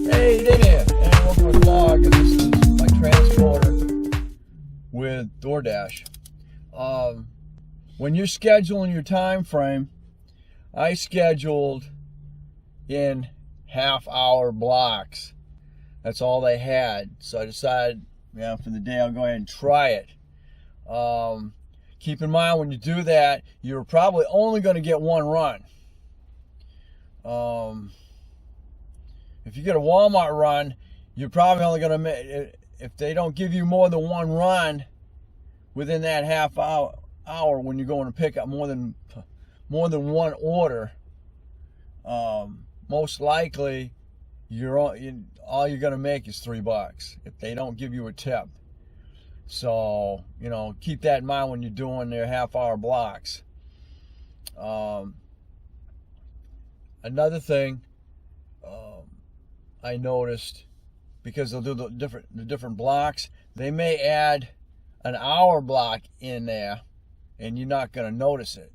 Hey, Dave here, and welcome to the vlog. And this is my transporter with DoorDash. When you're scheduling your time frame, I scheduled in half-hour blocks. That's all they had, so I decided, for the day I'll go ahead and try it. Keep in mind when you do that, you're probably only going to get one run. If you get a Walmart run, you're probably only going to make, if they don't give you more than one run within that half hour when you're going to pick up more than one order, most likely all you're going to make is $3 if they don't give you a tip. So, keep that in mind when you're doing their half-hour blocks. Another thing I noticed, because they'll do the different blocks, they may add an hour block in there, and you're not going to notice it.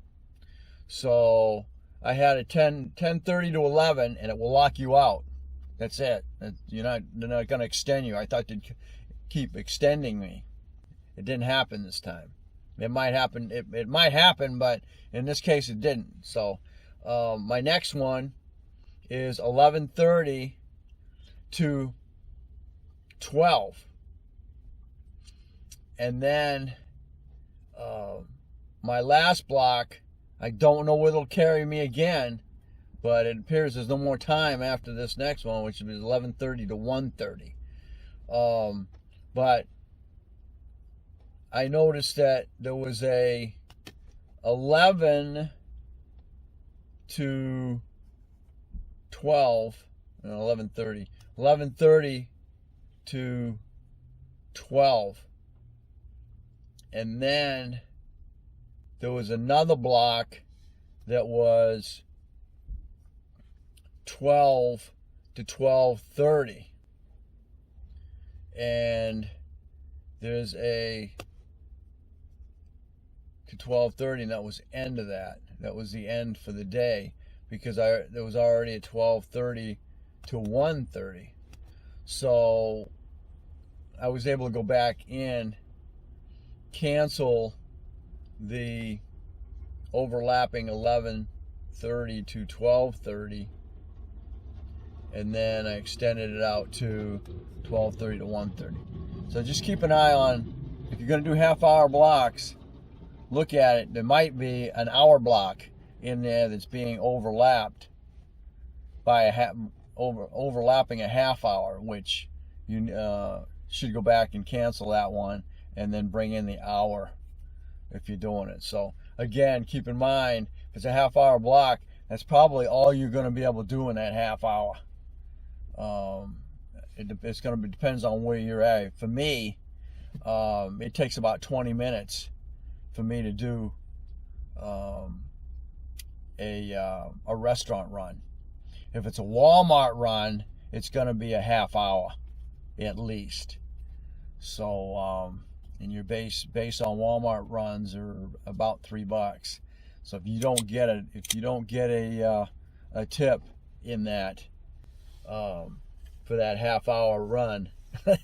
So I had a 10:30 to 11, and it will lock you out. That's it. They're not going to extend you. I thought they'd keep extending me. It didn't happen this time. It might happen. It might happen, but in this case, it didn't. So my next one is 11:30 to 12, and then my last block, I don't know where it'll carry me again, but it appears there's no more time after this next one, which is 11:30 to 1:30. But I noticed that there was a 11 to 12, 11:30 to 12, and then there was another block that was 12 to 12:30, and there's a to 12:30, and that was the end of that. That was the end for the day, because there was already a 12:30 to 1:30. So I was able to go back in, cancel the overlapping 11:30 to 12:30, and then I extended it out to 12:30 to 1:30. So just keep an eye on, if you're going to do half-hour blocks, look at it. There might be an hour block in there that's being overlapped by overlapping a half hour, which you should go back and cancel that one and then bring in the hour if you're doing it. So again, keep in mind, if it's a half-hour block, that's probably all you're going to be able to do in that half hour. It's going to depends on where you're at. For me, it takes about 20 minutes for me to do a restaurant run. If it's a Walmart run, it's going to be a half hour at least. So and your base on Walmart runs are about $3. So if you don't get a tip in that for that half hour run,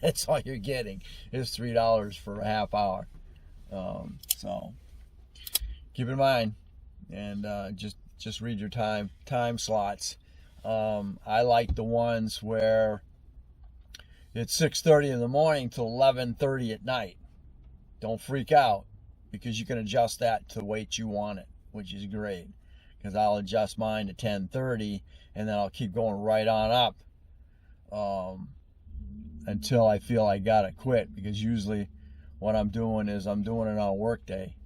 that's all you're getting is $3 for a half hour. So keep in mind, and just read your time slots. I like the ones where it's 6:30 in the morning till 11:30 at night. Don't freak out, because you can adjust that to the weight you want it, which is great, because I'll adjust mine to 10:30, and then I'll keep going right on up until I feel I gotta quit, because usually what I'm doing is I'm doing it on a work day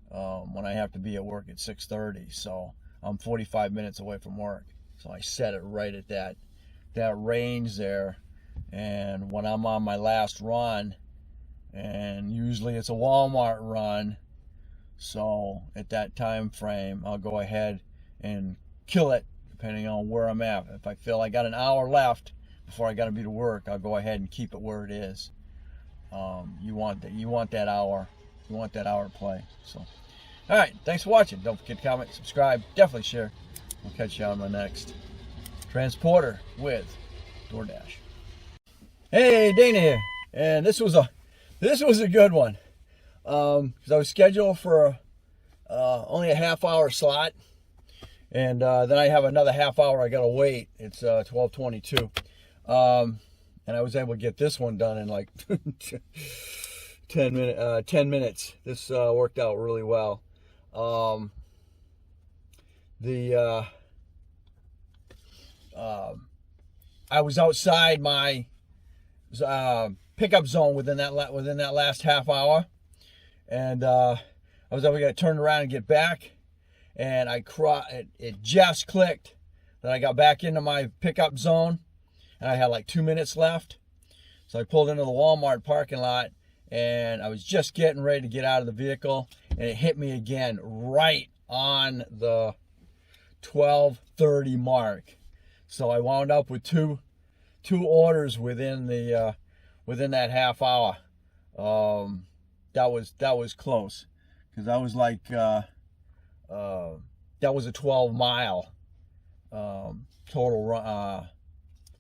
when I have to be at work at 6:30. So I'm 45 minutes away from work. So I set it right at that range there. And when I'm on my last run, and usually it's a Walmart run, so at that time frame, I'll go ahead and kill it depending on where I'm at. If I feel I got an hour left before I got to be to work, I'll go ahead and keep it where it is. You want that hour play. So, all right, thanks for watching. Don't forget to comment, subscribe, definitely share. We'll catch you on the next transporter with DoorDash. Hey, Dana here, and this was a good one. Because I was scheduled for only a half-hour slot, and then I have another half hour I gotta wait. It's 12:22, and I was able to get this one done in like 10 minutes. This worked out really well. I was outside my pickup zone within that last half hour, and I was able to get turned around and get back, and it just clicked that I got back into my pickup zone, and I had like 2 minutes left. So I pulled into the Walmart parking lot, and I was just getting ready to get out of the vehicle, and it hit me again right on the 12:30 mark. So I wound up with two orders within that half hour. That was close, because that was like that was a 12-mile total run.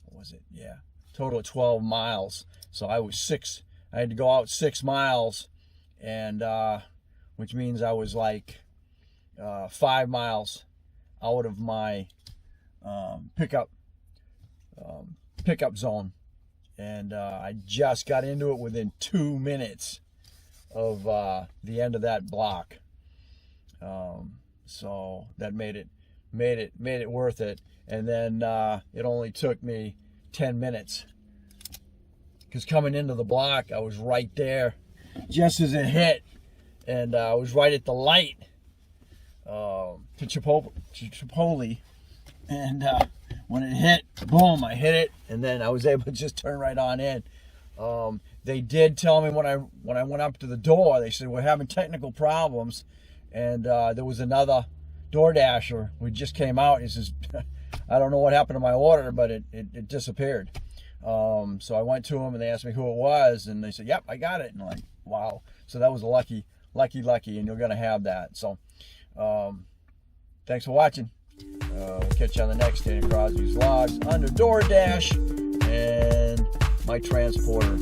What was it? Yeah, total of 12 miles. So I had to go out 6 miles, and which means I was like 5 miles out of my pickup zone, and I just got into it within 2 minutes of the end of that block. So that made it worth it. And then it only took me 10 minutes, because coming into the block, I was right there just as it hit, and I was right at the light to Chipotle, and when it hit, boom, I hit it, and then I was able to just turn right on in. They did tell me when I went up to the door, they said, we're having technical problems, and there was another DoorDasher who just came out. He says, I don't know what happened to my order, but it disappeared. So I went to them, and they asked me who it was, and they said, yep, I got it. And I'm like, wow. So that was a lucky, and you're going to have that. So thanks for watching. We'll catch you on the next Dana Crosby's Vlogs under DoorDash and my transporter.